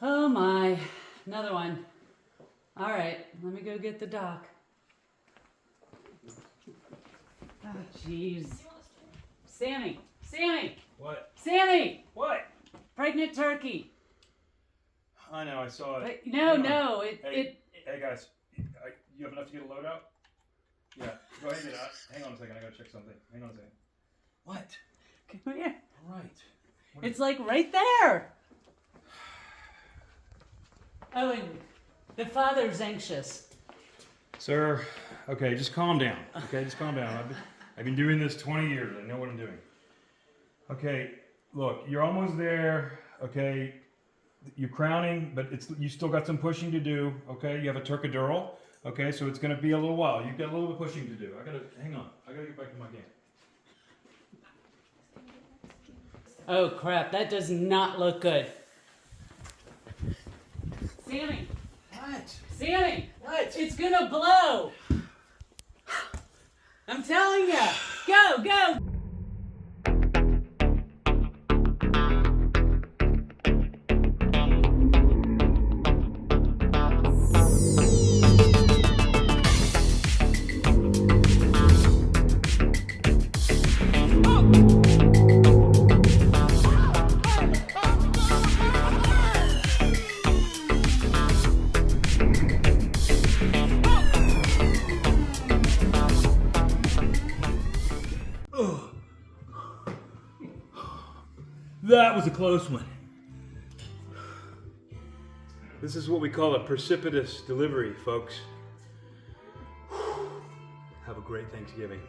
Oh my, another one. All right, let me go get the doc. Oh, jeez. Sammy! Sammy! What? Sammy! What? Pregnant turkey. I know, I saw it. No, Hey guys, you have enough to get a load out? Yeah, go ahead and get it out. Hang on a second, I gotta check something. Hang on a second. What? Come here. All right. It's like right there. Oh, and the father's anxious. Sir, okay, just calm down. Okay, just calm down. I've been doing this 20 years. I know what I'm doing. Okay, look, you're almost there. Okay, you're crowning, but you still got some pushing to do. Okay, you have a turcadural. Okay, so it's going to be a little while. You've got a little bit of pushing to do. Hang on. I gotta get back to my game. Oh crap, that does not look good. Sammy! What? Sammy! What? It's gonna blow! I'm telling you! Go, go! That was a close one. This is what we call a precipitous delivery, folks. Have a great Thanksgiving.